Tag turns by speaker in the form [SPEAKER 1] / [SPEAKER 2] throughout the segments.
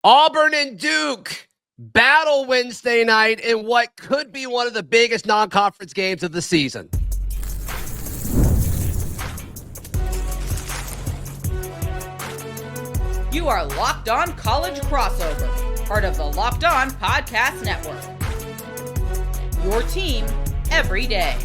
[SPEAKER 1] Auburn and Duke battle Wednesday night in what could be one of the biggest non-conference games of the season.
[SPEAKER 2] You are Locked On College Crossover, part of the Locked On Podcast Network. Your team every day.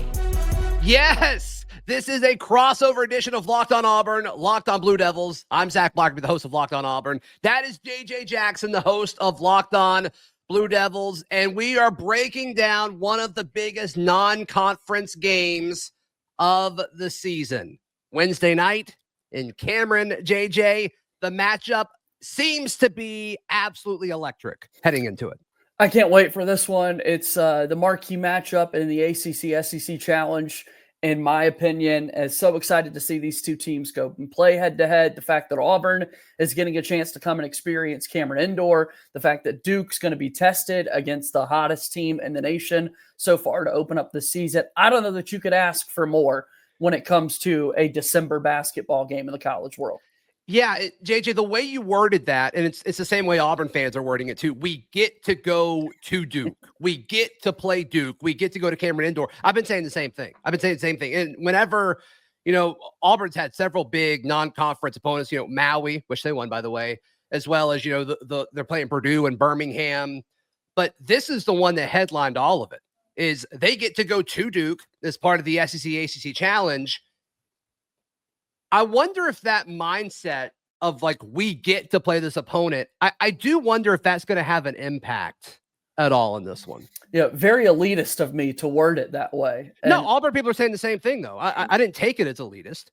[SPEAKER 1] Yes, this is a crossover edition of Locked On Auburn, Locked On Blue Devils. I'm Zach Blackerby, the host of Locked On Auburn. That is JJ Jackson, the host of Locked On Blue Devils. And we are breaking down one of the biggest non-conference games of the season. Wednesday night in Cameron, JJ. The matchup seems to be absolutely electric heading into it.
[SPEAKER 3] I can't wait for this one. It's the marquee matchup in the ACC SEC Challenge, in my opinion. I'm so excited to see these two teams go and play head-to-head. The fact that Auburn is getting a chance to come and experience Cameron Indoor. The fact that Duke's going to be tested against the hottest team in the nation so far to open up the season. I don't know that you could ask for more when it comes to a December basketball game in the college world.
[SPEAKER 1] Yeah, JJ, the way you worded that, and it's the same way Auburn fans are wording it too. We get to go to Duke. We get to play Duke. We get to go to Cameron Indoor. I've been saying the same thing. And whenever, Auburn's had several big non-conference opponents, Maui, which they won, by the way, as well as, they're playing Purdue and Birmingham. But this is the one that headlined all of it, is they get to go to Duke as part of the SEC ACC Challenge. I wonder if that mindset of we get to play this opponent, I do wonder if that's going to have an impact at all in this one.
[SPEAKER 3] Yeah, very elitist of me to word it that way. And
[SPEAKER 1] no, Auburn people are saying the same thing, though. I didn't take it as elitist.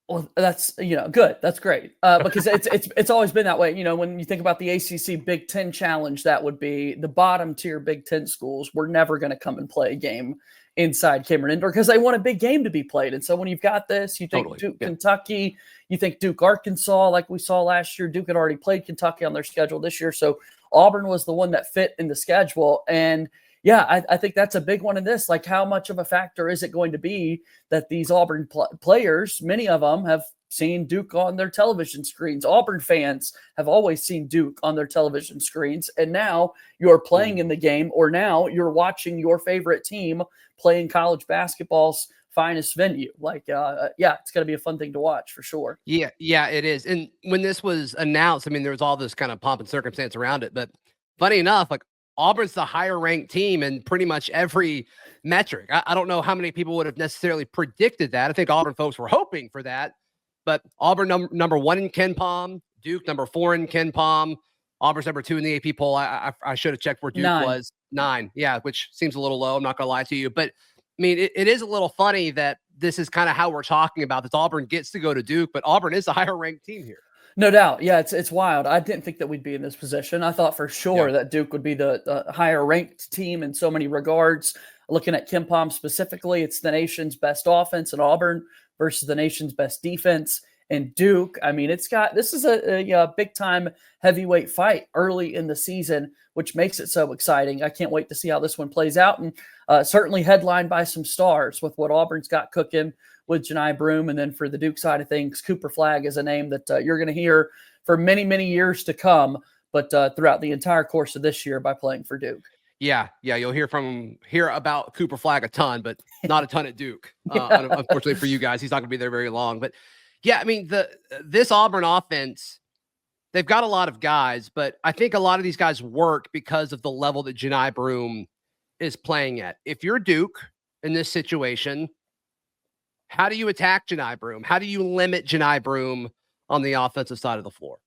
[SPEAKER 3] Well, that's, good. That's great. Because it's always been that way. When you think about the ACC Big Ten Challenge, that would be the bottom tier Big Ten schools. We're never going to come and play a game inside Cameron Indoor because they want a big game to be played. And so when you've got this, you think Duke, Kentucky, you think Duke, Arkansas, like we saw last year. Duke had already played Kentucky on their schedule this year. So Auburn was the one that fit in the schedule. And yeah, I think that's a big one in this. How much of a factor is it going to be that these Auburn players, many of them have seen Duke on their television screens. Auburn fans have always seen Duke on their television screens. And now you're playing in the game, or now you're watching your favorite team playing college basketball's finest venue. It's going to be a fun thing to watch for sure.
[SPEAKER 1] Yeah, it is. And when this was announced, there was all this kind of pomp and circumstance around it. But funny enough, Auburn's the higher ranked team in pretty much every metric. I don't know how many people would have necessarily predicted that. I think Auburn folks were hoping for that. But Auburn number 1 in KenPom, Duke number 4 in KenPom, Auburn's number 2 in the AP poll. I should have checked where Duke was. 9. Yeah, which seems a little low. I'm not going to lie to you. But, it is a little funny that this is kind of how we're talking about this. Auburn gets to go to Duke, but Auburn is the higher ranked team here.
[SPEAKER 3] No doubt. Yeah, it's wild. I didn't think that we'd be in this position. I thought for sure that Duke would be the higher ranked team in so many regards. Looking at KenPom specifically, it's the nation's best offense in Auburn versus the nation's best defense. And Duke, this is a big time heavyweight fight early in the season, which makes it so exciting. I can't wait to see how this one plays out. And certainly headlined by some stars with what Auburn's got cooking with Johni Broome. And then for the Duke side of things, Cooper Flagg is a name that you're going to hear for many, many years to come, but throughout the entire course of this year by playing for Duke.
[SPEAKER 1] Yeah, you'll hear about Cooper Flagg a ton, but not a ton at Duke. Unfortunately for you guys, he's not going to be there very long. But yeah, this Auburn offense, they've got a lot of guys, but I think a lot of these guys work because of the level that Johni Broome is playing at. If you're Duke in this situation, how do you attack Johni Broome? How do you limit Johni Broome on the offensive side of the floor?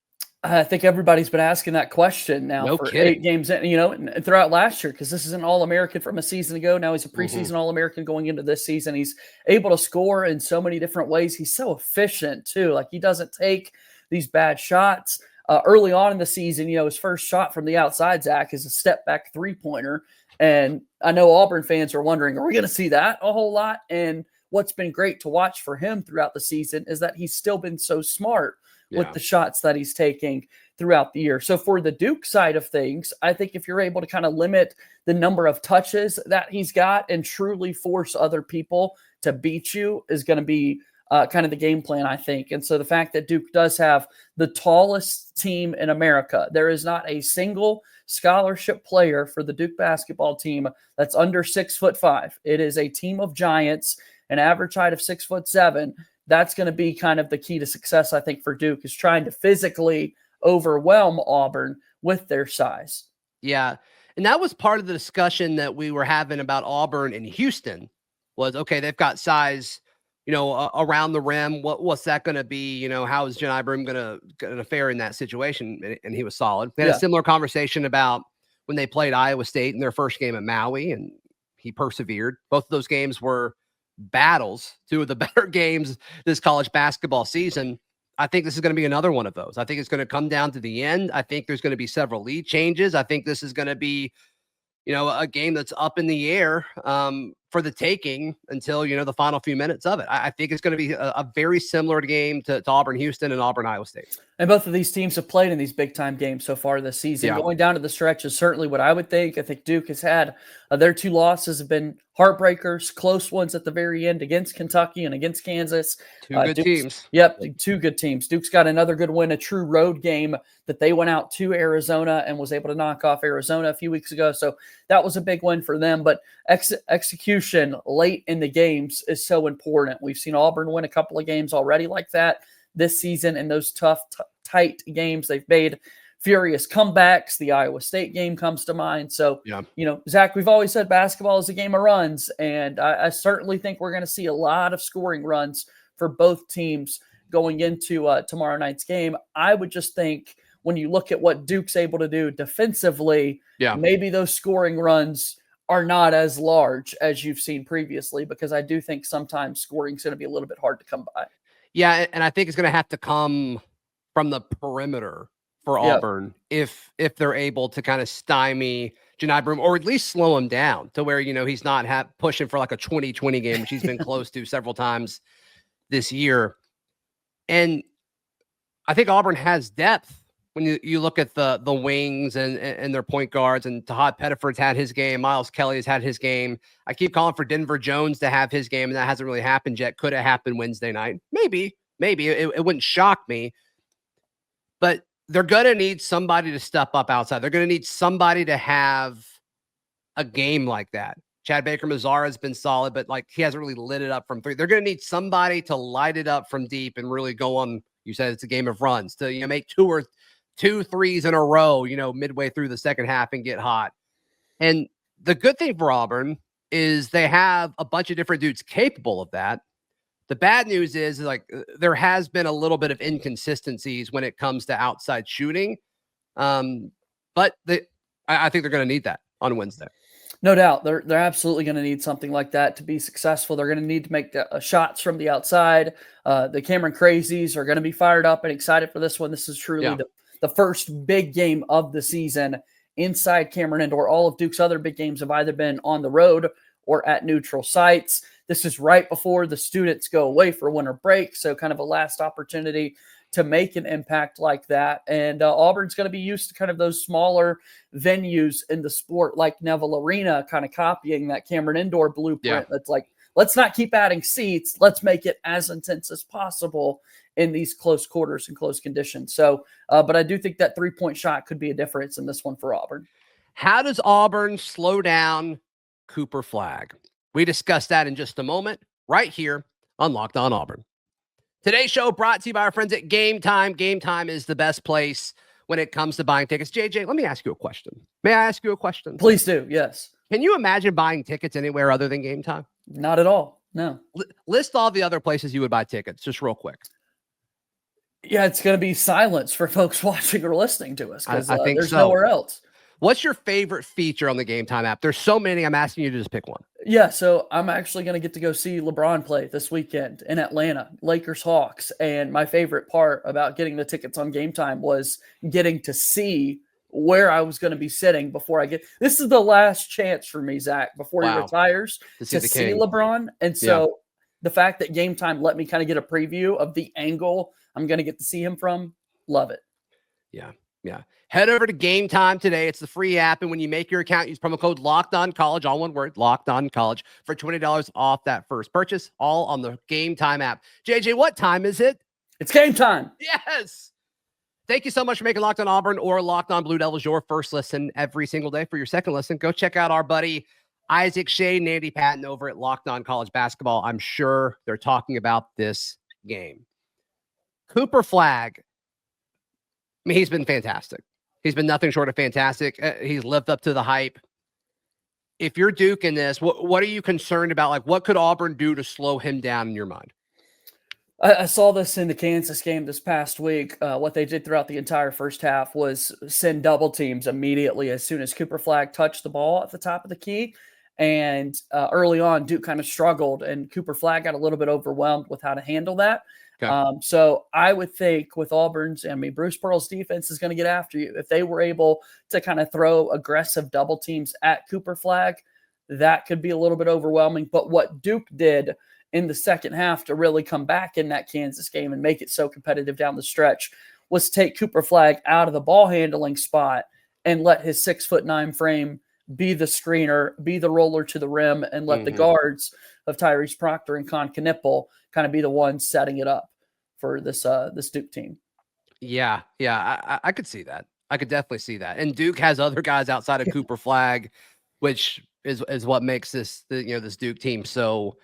[SPEAKER 3] I think everybody's been asking that question now for 8 games, and throughout last year, because this is an All-American from a season ago. Now he's a preseason All-American going into this season. He's able to score in so many different ways. He's so efficient too. He doesn't take these bad shots. Early on in the season, his first shot from the outside, Zach, is a step back 3-pointer. And I know Auburn fans are wondering, are we going to see that a whole lot? And what's been great to watch for him throughout the season is that he's still been so smart with the shots that he's taking throughout the year. So for the Duke side of things, I think if you're able to kind of limit the number of touches that he's got and truly force other people to beat you is going to be kind of the game plan, I think. And so the fact that Duke does have the tallest team in America, there is not a single scholarship player for the Duke basketball team that's under 6'5". It is a team of giants, an average height of 6'7". That's going to be kind of the key to success, I think, for Duke, is trying to physically overwhelm Auburn with their size.
[SPEAKER 1] Yeah. And that was part of the discussion that we were having about Auburn and Houston was, okay, they've got size, around the rim. What's that going to be? How is Johni Broome going to fare in that situation? And he was solid. We had a similar conversation about when they played Iowa State in their first game at Maui, and he persevered. Both of those games were battles, two of the better games this college basketball season. I think this is going to be another one of those. I think it's going to come down to the end. I think there's going to be several lead changes. I think this is going to be, a game that's up in the air for the taking until, the final few minutes of it. I think it's going to be a very similar game to Auburn, Houston, and Auburn, Iowa State. And
[SPEAKER 3] both of these teams have played in these big-time games so far this season. Yeah. Going down to the stretch is certainly what I would think. I think Duke has had their two losses have been heartbreakers, close ones at the very end against Kentucky and against Kansas.
[SPEAKER 1] Two good teams.
[SPEAKER 3] Yep, two good teams. Duke's got another good win, a true road game that they went out to Arizona and was able to knock off Arizona a few weeks ago. So that was a big win for them. But execution late in the games is so important. We've seen Auburn win a couple of games already like that this season, in those tough, tight games. They've made furious comebacks. The Iowa State game comes to mind. So, Zach, we've always said basketball is a game of runs, and I certainly think we're going to see a lot of scoring runs for both teams going into tomorrow night's game. I would just think when you look at what Duke's able to do defensively, maybe those scoring runs are not as large as you've seen previously, because I do think sometimes scoring is going to be a little bit hard to come by.
[SPEAKER 1] Yeah, and I think it's going to have to come from the perimeter for Auburn if they're able to kind of stymie Johni Broome, or at least slow him down to where, he's not pushing for like a 20-20 game, which he's been close to several times this year. And I think Auburn has depth when you look at the wings and their point guards, and Tahad Pettiford's had his game. Miles Kelly has had his game. I keep calling for Denver Jones to have his game, and that hasn't really happened yet. Could have happened Wednesday night. Maybe it wouldn't shock me, but they're going to need somebody to step up outside. They're going to need somebody to have a game like that. Chad Baker-Mazara has been solid, but he hasn't really lit it up from three. They're going to need somebody to light it up from deep and really go on. You said it's a game of runs, to make two threes in a row, midway through the second half and get hot. And the good thing for Auburn is they have a bunch of different dudes capable of that. The bad news is there has been a little bit of inconsistencies when it comes to outside shooting. But I think they're going to need that on Wednesday.
[SPEAKER 3] No doubt. They're absolutely going to need something like that to be successful. They're going to need to make shots from the outside. The Cameron Crazies are going to be fired up and excited for this one. This is truly the first big game of the season inside Cameron Indoor. All of Duke's other big games have either been on the road or at neutral sites. This is right before the students go away for winter break, so kind of a last opportunity to make an impact like that. And Auburn's going to be used to kind of those smaller venues in the sport, like Neville Arena, kind of copying that Cameron Indoor blueprint. That's let's not keep adding seats. Let's make it as intense as possible in these close quarters and close conditions. So, but I do think that three-point shot could be a difference in this one for Auburn.
[SPEAKER 1] How does Auburn slow down Cooper Flagg? We discuss that in just a moment, right here on Locked On Auburn. Today's show brought to you by our friends at Game Time. Game Time is the best place when it comes to buying tickets. JJ, let me ask you a question. May I ask you a question?
[SPEAKER 3] Please do, yes.
[SPEAKER 1] Can you imagine buying tickets anywhere other than Game Time?
[SPEAKER 3] Not at all, no.
[SPEAKER 1] List all the other places you would buy tickets, just real quick.
[SPEAKER 3] Yeah, it's going to be silence for folks watching or listening to us, because
[SPEAKER 1] I think
[SPEAKER 3] there's nowhere else.
[SPEAKER 1] What's your favorite feature on the Game Time app? There's so many. I'm asking you to just pick one.
[SPEAKER 3] Yeah, so I'm actually going to get to go see LeBron play this weekend in Atlanta, Lakers Hawks. And my favorite part about getting the tickets on Game Time was getting to see where I was going to be sitting before I get. This is the last chance for me, Zach, before he retires, to see LeBron. And so the fact that Game Time let me kind of get a preview of the angle I'm going to get to see him from, love it.
[SPEAKER 1] Yeah. Yeah. Head over to Game Time today. It's the free app. And when you make your account, use promo code LOCKEDONCollege, all one word, LOCKEDONCollege, for $20 off that first purchase, all on the Game Time app. JJ, what time is it?
[SPEAKER 3] It's game time.
[SPEAKER 1] Yes. Thank you so much for making Locked On Auburn or Locked On Blue Devils your first listen every single day. For your second listen, go check out our buddy Isaac Shea and Andy Patton over at Locked On College Basketball. I'm sure they're talking about this game. Cooper Flagg, I mean, he's been fantastic. He's been nothing short of fantastic. He's lived up to the hype. If you're Duke in this, what are you concerned about? Like, what could Auburn do to slow him down in your mind?
[SPEAKER 3] I saw this in the Kansas game this past week. What they did throughout the entire first half was send double teams immediately as soon as Cooper Flagg touched the ball at the top of the key. And early on, Duke kind of struggled, and Cooper Flagg got a little bit overwhelmed with how to handle that. Okay. So I would think with Auburn's, Bruce Pearl's defense is going to get after you. If they were able to kind of throw aggressive double teams at Cooper Flagg, that could be a little bit overwhelming. But what Duke did in the second half to really come back in that Kansas game and make it so competitive down the stretch was take Cooper Flagg out of the ball handling spot and let his 6'9" frame be the screener, be the roller to the rim, and let the guards of Tyrese Proctor and Con Knipple kind of be the ones setting it up for this Duke team.
[SPEAKER 1] Yeah, I could see that. I could definitely see that. And Duke has other guys outside of Cooper Flagg, which is what makes this Duke team so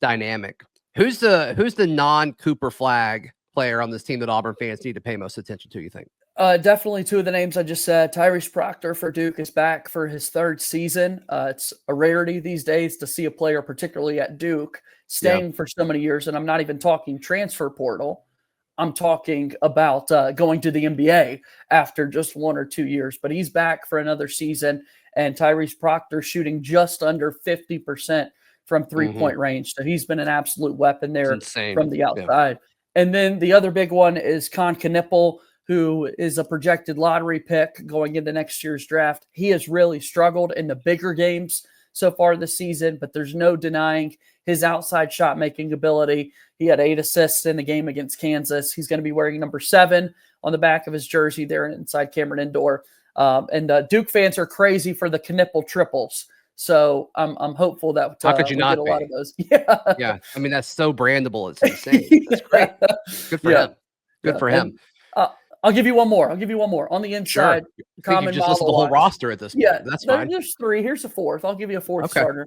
[SPEAKER 1] dynamic. Who's the non-Cooper Flagg player on this team that Auburn fans need to pay most attention to, you think?
[SPEAKER 3] Definitely two of the names I just said. Tyrese Proctor for Duke is back for his third season. It's a rarity these days to see a player, particularly at Duke, staying for so many years. And I'm not even talking transfer portal. I'm talking about going to the NBA after just 1 or 2 years. But he's back for another season. And Tyrese Proctor shooting just under 50% from three-point range. So he's been an absolute weapon there from the outside. Yeah. And then the other big one is Con Knipple, who is a projected lottery pick going into next year's draft. He has really struggled in the bigger games so far this season, but there's no denying his outside shot-making ability. He had 8 assists in the game against Kansas. He's going to be wearing number 7 on the back of his jersey there inside Cameron Indoor. And Duke fans are crazy for the Knipple triples. So I'm hopeful that
[SPEAKER 1] how could you not
[SPEAKER 3] get a
[SPEAKER 1] be?
[SPEAKER 3] lot of those. Yeah.
[SPEAKER 1] I mean, that's so brandable. It's insane. That's great. Good for him. Good for him.
[SPEAKER 3] I'll give you one more. On the inside,
[SPEAKER 1] Common just listed the whole roster at this point.
[SPEAKER 3] Yeah,
[SPEAKER 1] that's fine.
[SPEAKER 3] There's 3. Here's a 4th. I'll give you a 4th starter.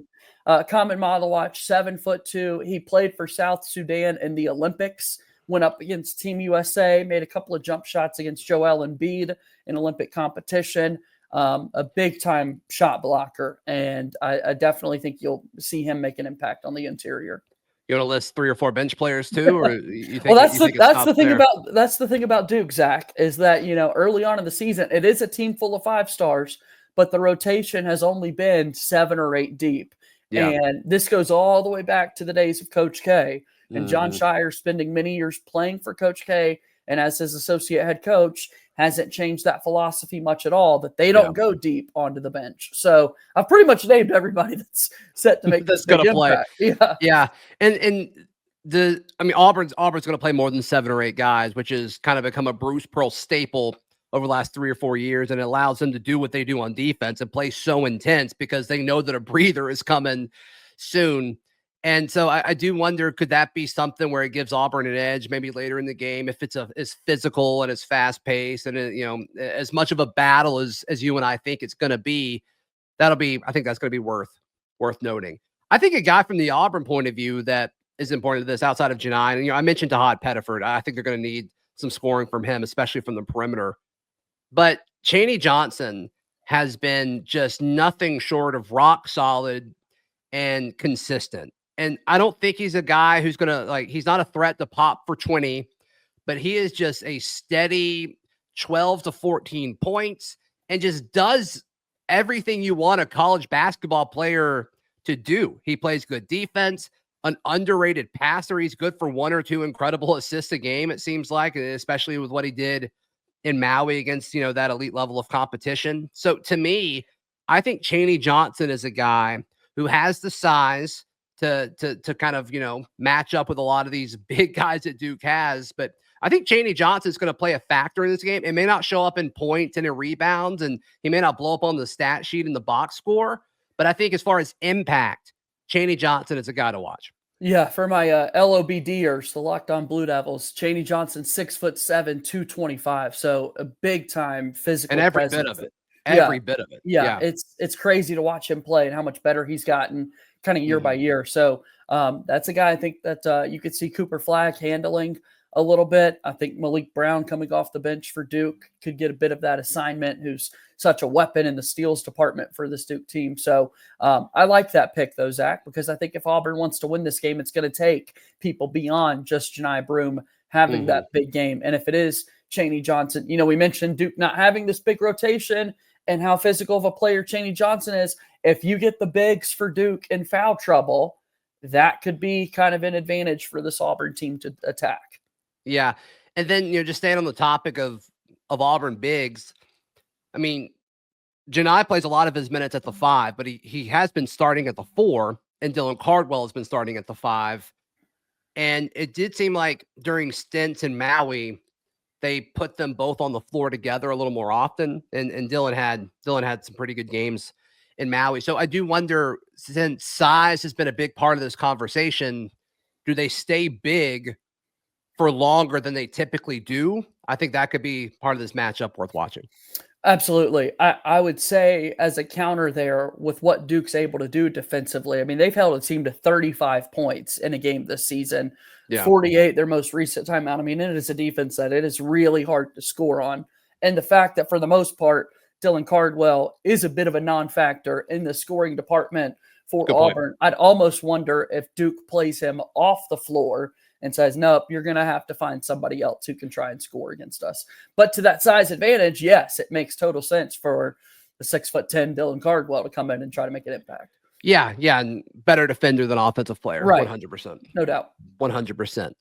[SPEAKER 3] Common Malawach, 7'2". He played for South Sudan in the Olympics. Went up against Team USA. Made a couple of jump shots against Joel Embiid in Olympic competition. A big-time shot blocker, and I definitely think you'll see him make an impact on the interior.
[SPEAKER 1] You want to list 3 or 4 bench players too, or you think?
[SPEAKER 3] Well, that's the thing about Duke, Zach, is that early on in the season it is a team full of 5 stars, but the rotation has only been 7 or 8 deep, and this goes all the way back to the days of Coach K and John Shire spending many years playing for Coach K and as his associate head coach. Hasn't changed that philosophy much at all, that they don't go deep onto the bench. So I've pretty much named everybody that's set to make this going to play.
[SPEAKER 1] Yeah. And Auburn's going to play more than 7 or 8 guys, which has kind of become a Bruce Pearl staple over the last 3 or 4 years. And it allows them to do what they do on defense and play so intense because they know that a breather is coming soon. And so I do wonder, could that be something where it gives Auburn an edge maybe later in the game if it's as physical and as fast paced and as much of a battle as you and I think it's going to be? I think that's going to be worth noting. I think a guy from the Auburn point of view that is important to this outside of Johni, and I mentioned Tahad Pettiford. I think they're going to need some scoring from him, especially from the perimeter. But Chaney Johnson has been just nothing short of rock solid and consistent. And I don't think he's a guy who's going to he's not a threat to pop for 20, but he is just a steady 12 to 14 points and just does everything you want a college basketball player to do. He plays good defense, an underrated passer. He's good for 1 or 2 incredible assists a game, it seems like, especially with what he did in Maui against, that elite level of competition. So to me, I think Chaney Johnson is a guy who has the size to kind of, match up with a lot of these big guys that Duke has. But I think Johni Johnson is going to play a factor in this game. It may not show up in points and in rebounds, and he may not blow up on the stat sheet in the box score. But I think as far as impact, Johni Johnson is a guy to watch.
[SPEAKER 3] Yeah, for my LOBDers, the Locked On Blue Devils, Johni Johnson, 6'7", 225. So a big time physical
[SPEAKER 1] And every
[SPEAKER 3] presence.
[SPEAKER 1] bit of it. Every bit of it.
[SPEAKER 3] Yeah, it's crazy to watch him play and how much better he's gotten kind of year by year. So that's a guy I think that you could see Cooper Flagg handling a little bit. I think Malik Brown coming off the bench for Duke could get a bit of that assignment, who's such a weapon in the steals department for this Duke team. So I like that pick, though, Zach, because I think if Auburn wants to win this game, it's going to take people beyond just Johni Broome having that big game. And if it is Johni Johnson, we mentioned Duke not having this big rotation and how physical of a player Johni Johnson is. If you get the bigs for Duke in foul trouble, that could be kind of an advantage for this Auburn team to attack.
[SPEAKER 1] Yeah. And then, just staying on the topic of Auburn bigs, I mean, Johni plays a lot of his minutes at the 5, but he has been starting at the 4, and Dylan Cardwell has been starting at the 5. And it did seem like during stints in Maui, they put them both on the floor together a little more often. And Dylan had some pretty good games in Maui. So I do wonder, since size has been a big part of this conversation, do they stay big for longer than they typically do? I think that could be part of this matchup worth watching.
[SPEAKER 3] Absolutely. I would say as a counter there with what Duke's able to do defensively, I mean, they've held a team to 35 points in a game this season, 48 their most recent timeout. I mean, it is a defense that it is really hard to score on. And the fact that for the most part, Dylan Cardwell is a bit of a non-factor in the scoring department for Auburn. I'd almost wonder if Duke plays him off the floor and says, nope, you're going to have to find somebody else who can try and score against us. But to that size advantage, yes, it makes total sense for the 6'10" Dylan Cardwell to come in and try to make an impact.
[SPEAKER 1] Yeah, and better defender than offensive player,
[SPEAKER 3] right?
[SPEAKER 1] 100%,
[SPEAKER 3] no doubt,
[SPEAKER 1] 100%.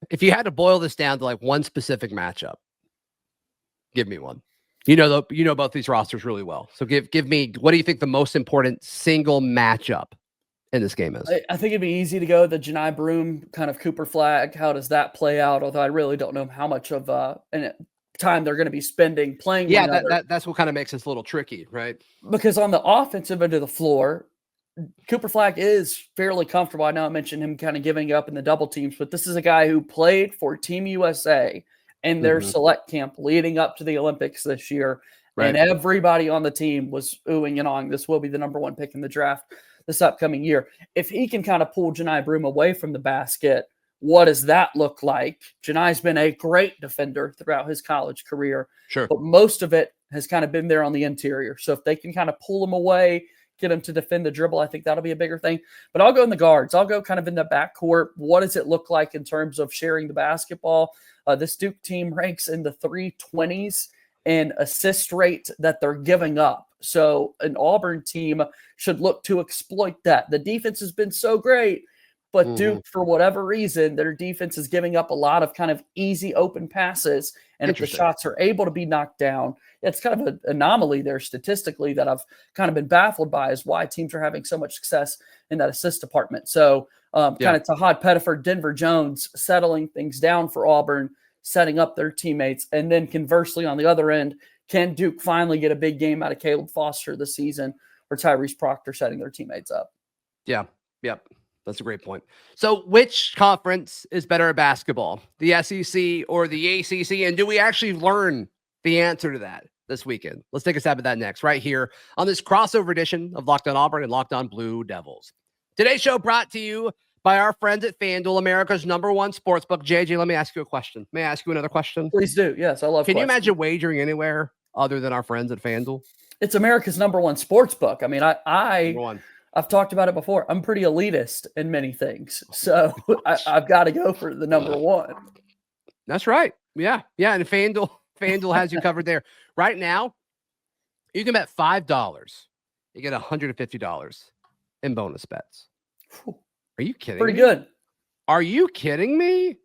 [SPEAKER 1] If you had to boil this down to like one specific matchup, give me one. You know both these rosters really well, so give me, what do you think the most important single matchup in this game is?
[SPEAKER 3] I think it'd be easy to go the Johni Broome kind of Cooper Flagg. How does that play out? Although I really don't know how much of time they're going to be spending playing.
[SPEAKER 1] Yeah, that's what kind of makes this a little tricky, right?
[SPEAKER 3] Because on the offensive end of the floor, Cooper Flagg is fairly comfortable. I know I mentioned him kind of giving up in the double teams, but this is a guy who played for Team USA in their select camp leading up to the Olympics this year. Right. And everybody on the team was oohing and ahhing. This will be the number 1 pick in the draft this upcoming year. If he can kind of pull Johni Broome away from the basket, what does that look like? Johni's been a great defender throughout his college career, but most of it has kind of been there on the interior. So if they can kind of pull him away, get him to defend the dribble, I think that'll be a bigger thing. But I'll go in the guards. I'll go kind of in the backcourt. What does it look like in terms of sharing the basketball? This Duke team ranks in the 320s in assist rate that they're giving up. So an Auburn team should look to exploit that. The defense has been so great, but Duke, for whatever reason, their defense is giving up a lot of kind of easy open passes. And if the shots are able to be knocked down, it's kind of an anomaly there statistically that I've kind of been baffled by, is why teams are having so much success in that assist department. So kind of Tahad Pettiford, Denver Jones settling things down for Auburn, setting up their teammates. And then conversely, on the other end, can Duke finally get a big game out of Caleb Foster this season, or Tyrese Proctor setting their teammates up?
[SPEAKER 1] Yeah. Yep. That's a great point. So which conference is better at basketball, the SEC or the ACC? And do we actually learn the answer to that this weekend? Let's take a stab at that next, right here on this crossover edition of Locked On Auburn and Locked On Blue Devils. Today's show brought to you by our friends at FanDuel, America's #1 sportsbook. JJ, let me ask you a question. May I ask you another question?
[SPEAKER 3] Please do. Yes, I love
[SPEAKER 1] Can you imagine wagering anywhere other than our friends at FanDuel?
[SPEAKER 3] It's America's #1 sportsbook. I mean, I've talked about it before. I'm pretty elitist in many things, so I've got to go for the #1.
[SPEAKER 1] That's right. Yeah. And FanDuel has you covered there. Right now, you can bet $5. You get $150 in bonus bets. Are you kidding me?
[SPEAKER 3] Pretty good.
[SPEAKER 1] Are you kidding me?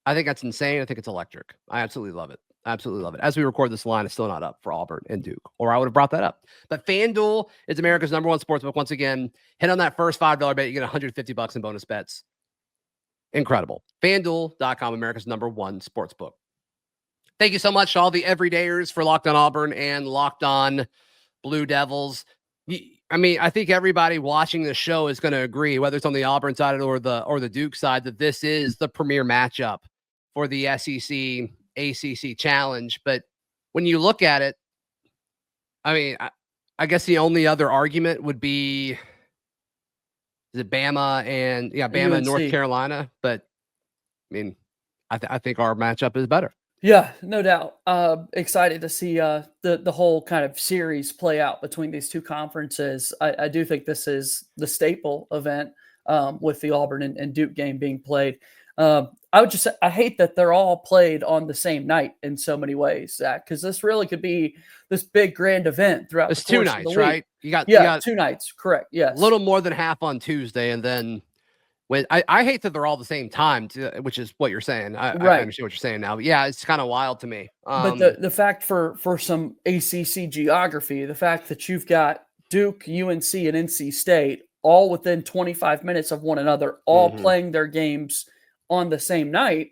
[SPEAKER 1] I think that's insane. I think it's electric. I absolutely love it. Absolutely love it. As we record this, line is still not up for Auburn and Duke, or I would have brought that up. But FanDuel is America's #1 sportsbook. Once again, hit on that first $5 bet, you get $150 in bonus bets. Incredible. FanDuel.com, America's #1 sportsbook. Thank you so much to all the everydayers for Locked On Auburn and Locked On Blue Devils. I mean, I think everybody watching the show is going to agree, whether it's on the Auburn side or the Duke side, that this is the premier matchup for the SEC ACC challenge. But when you look at it, I mean, I guess the only other argument would be the Bama and Bama and North Carolina. But I mean, I think our matchup is better.
[SPEAKER 3] Yeah, no doubt. Excited to see the whole kind of series play out between these two conferences. I do think this is the staple event with the Auburn and Duke game being played. I would just say I hate that they're all played on the same night in so many ways, Zach, because this really could be this big grand event throughout.
[SPEAKER 1] It's 2 nights, right? You got
[SPEAKER 3] 2 nights, correct? Yes,
[SPEAKER 1] a little more than half on Tuesday, and then. When I hate that they're all the same time, which is what you're saying. I understand what you're saying now. But yeah, it's kind of wild to me.
[SPEAKER 3] But the fact for some ACC geography, the fact that you've got Duke, UNC, and NC State all within 25 minutes of one another, all playing their games on the same night,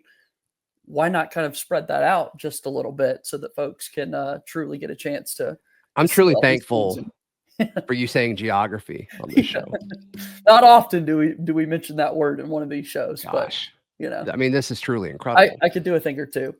[SPEAKER 3] why not kind of spread that out just a little bit so that folks can truly get a chance to?
[SPEAKER 1] I'm truly thankful for you saying geography on this show.
[SPEAKER 3] Not often do we mention that word in one of these shows.
[SPEAKER 1] Gosh,
[SPEAKER 3] but
[SPEAKER 1] I mean, this is truly incredible.
[SPEAKER 3] I could do a thing or two.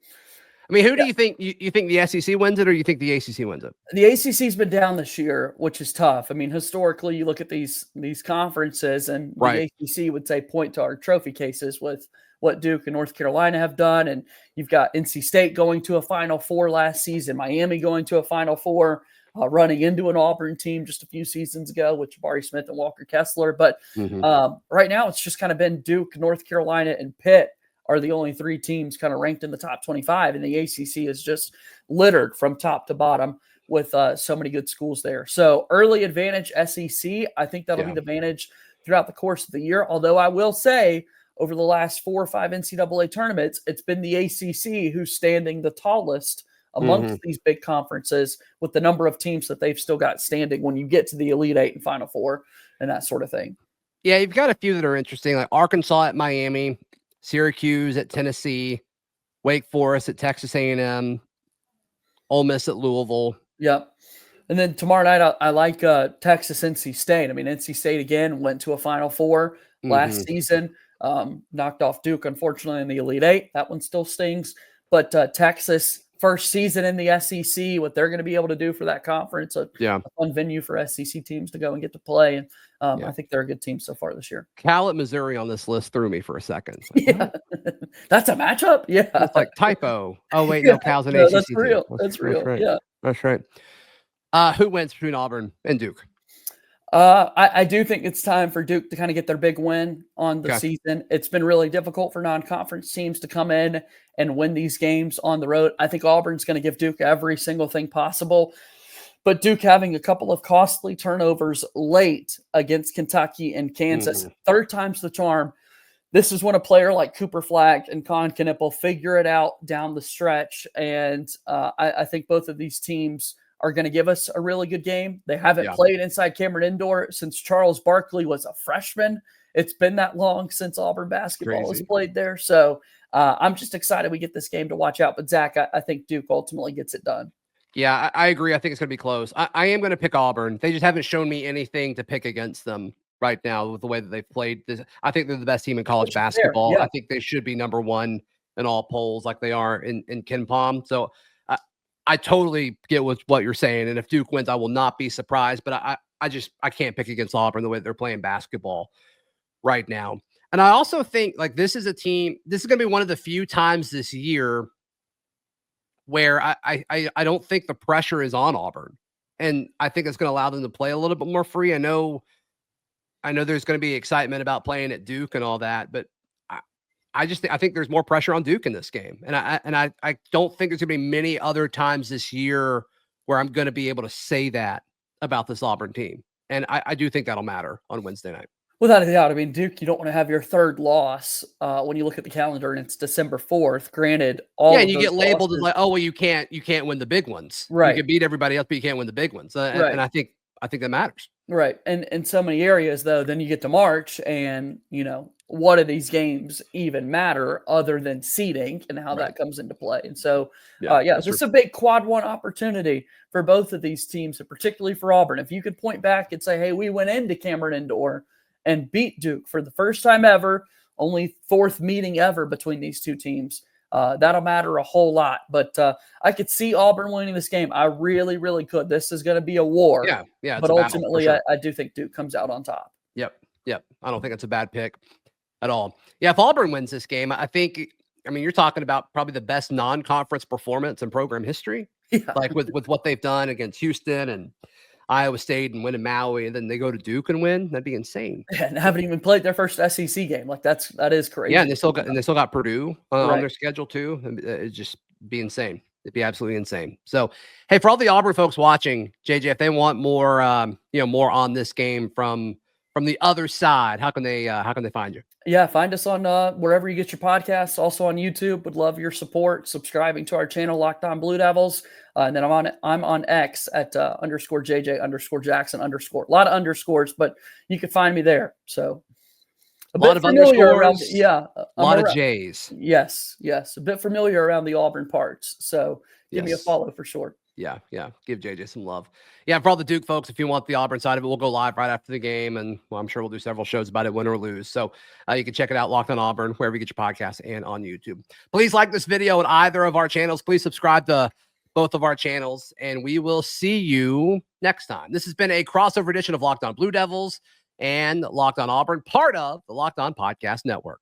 [SPEAKER 1] I mean, who do you think you think the SEC wins it, or you think the ACC wins it?
[SPEAKER 3] The ACC's been down this year, which is tough. I mean, historically, you look at these conferences, and the ACC would say point to our trophy cases with what Duke and North Carolina have done, and you've got NC State going to a Final Four last season, Miami going to a Final Four. Running into an Auburn team just a few seasons ago with Jabari Smith and Walker Kessler. But right now it's just kind of been Duke, North Carolina, and Pitt are the only 3 teams kind of ranked in the top 25. And the ACC is just littered from top to bottom with so many good schools there. So early advantage SEC, I think that'll be the advantage throughout the course of the year. Although I will say over the last 4 or 5 NCAA tournaments, it's been the ACC who's standing the tallest amongst these big conferences with the number of teams that they've still got standing when you get to the Elite 8 and Final Four and that sort of thing.
[SPEAKER 1] Yeah, you've got a few that are interesting, like Arkansas at Miami, Syracuse at Tennessee, Wake Forest at Texas A&M, Ole Miss at Louisville.
[SPEAKER 3] Yep. And then tomorrow night, I like Texas, NC State. I mean, NC State, again, went to a Final Four last season, knocked off Duke, unfortunately, in the Elite 8. That one still stings. But Texas, first season in the SEC, what they're going to be able to do for that conference, a fun venue for SEC teams to go and get to play. And I think they're a good team so far this year.
[SPEAKER 1] Cal at Missouri on this list threw me for a second. Like,
[SPEAKER 3] that's a matchup? Yeah.
[SPEAKER 1] It's like typo. Oh, wait, no, Cal's an ACC
[SPEAKER 3] that's real.
[SPEAKER 1] team.
[SPEAKER 3] That's real.
[SPEAKER 1] Right.
[SPEAKER 3] Yeah.
[SPEAKER 1] That's right. Who wins between Auburn and Duke?
[SPEAKER 3] I do think it's time for Duke to kind of get their big win on the season. It's been really difficult for non-conference teams to come in and win these games on the road. I think Auburn's going to give Duke every single thing possible. But Duke having a couple of costly turnovers late against Kentucky and Kansas, 3rd time's the charm. This is when a player like Cooper Flagg and Con Knippel figure it out down the stretch. And I think both of these teams are going to give us a really good game. They haven't played inside Cameron Indoor since Charles Barkley was a freshman. It's been that long since Auburn basketball has played there. So I'm just excited we get this game to watch out. But, Zach, I think Duke ultimately gets it done.
[SPEAKER 1] Yeah, I agree. I think it's going to be close. I am going to pick Auburn. They just haven't shown me anything to pick against them right now with the way that they've played. I think they're the best team in college basketball. Yeah. I think they should be number 1 in all polls like they are in KenPom. So I totally get what you're saying. And if Duke wins, I will not be surprised. But I can't pick against Auburn the way they're playing basketball right now. And I also think like this is a team, this is going to be one of the few times this year where I don't think the pressure is on Auburn. And I think it's going to allow them to play a little bit more free. I know there's going to be excitement about playing at Duke and all that, but I think there's more pressure on Duke in this game. And I don't think there's going to be many other times this year where I'm going to be able to say that about this Auburn team. And I do think that'll matter on Wednesday night.
[SPEAKER 3] Without a doubt. I mean, Duke, you don't want to have your 3rd loss when you look at the calendar and it's December 4th. Granted,
[SPEAKER 1] and you get labeled as like, oh, well, you can't win the big ones.
[SPEAKER 3] Right.
[SPEAKER 1] You can beat everybody else, but you can't win the big ones. And I think that matters.
[SPEAKER 3] Right. And in so many areas, though, then you get to March and, what do these games even matter other than seeding and how
[SPEAKER 1] Right.
[SPEAKER 3] that comes into play? And so,
[SPEAKER 1] Yeah,
[SPEAKER 3] this is a big quad one opportunity for both of these teams, and particularly for Auburn. If you could point back and say, hey, we went into Cameron Indoor and beat Duke for the first time ever, only fourth meeting ever between these two teams, that'll matter a whole lot. But I could see Auburn winning this game. I really, really could. This is going to be a war.
[SPEAKER 1] Yeah. It's
[SPEAKER 3] But
[SPEAKER 1] a battle, for
[SPEAKER 3] ultimately,
[SPEAKER 1] sure.
[SPEAKER 3] I do think Duke comes out on top.
[SPEAKER 1] Yep. I don't think it's a bad pick at all. Yeah, if Auburn wins this game, I think, you're talking about probably the best non-conference performance in program history.
[SPEAKER 3] Yeah.
[SPEAKER 1] Like with what they've done against Houston and Iowa State and win in Maui, and then they go to Duke and win. That'd be insane.
[SPEAKER 3] And haven't even played their first SEC game. Like that is crazy.
[SPEAKER 1] Yeah, and they still got Purdue on
[SPEAKER 3] Right.
[SPEAKER 1] their schedule too. It'd just be insane. It'd be absolutely insane. So, hey, for all the Auburn folks watching, JJ, if they want more, more on this game from the other side, how can they find you?
[SPEAKER 3] Yeah, find us on wherever you get your podcasts. Also on YouTube. Would love your support. Subscribing to our channel, Locked On Blue Devils. And then I'm on X at _JJ_Jackson_. A lot of underscores, but you can find me there. So
[SPEAKER 1] a lot of underscores.
[SPEAKER 3] A
[SPEAKER 1] lot of J's.
[SPEAKER 3] Yes. A bit familiar around the Auburn parts. So give me a follow for sure.
[SPEAKER 1] Yeah. Give JJ some love. Yeah, for all the Duke folks, if you want the Auburn side of it, we'll go live right after the game, and I'm sure we'll do several shows about it, win or lose. So you can check it out, Locked On Auburn, wherever you get your podcasts and on YouTube. Please like this video on either of our channels. Please subscribe to both of our channels, and we will see you next time. This has been a crossover edition of Locked On Blue Devils and Locked On Auburn, part of the Locked On Podcast Network.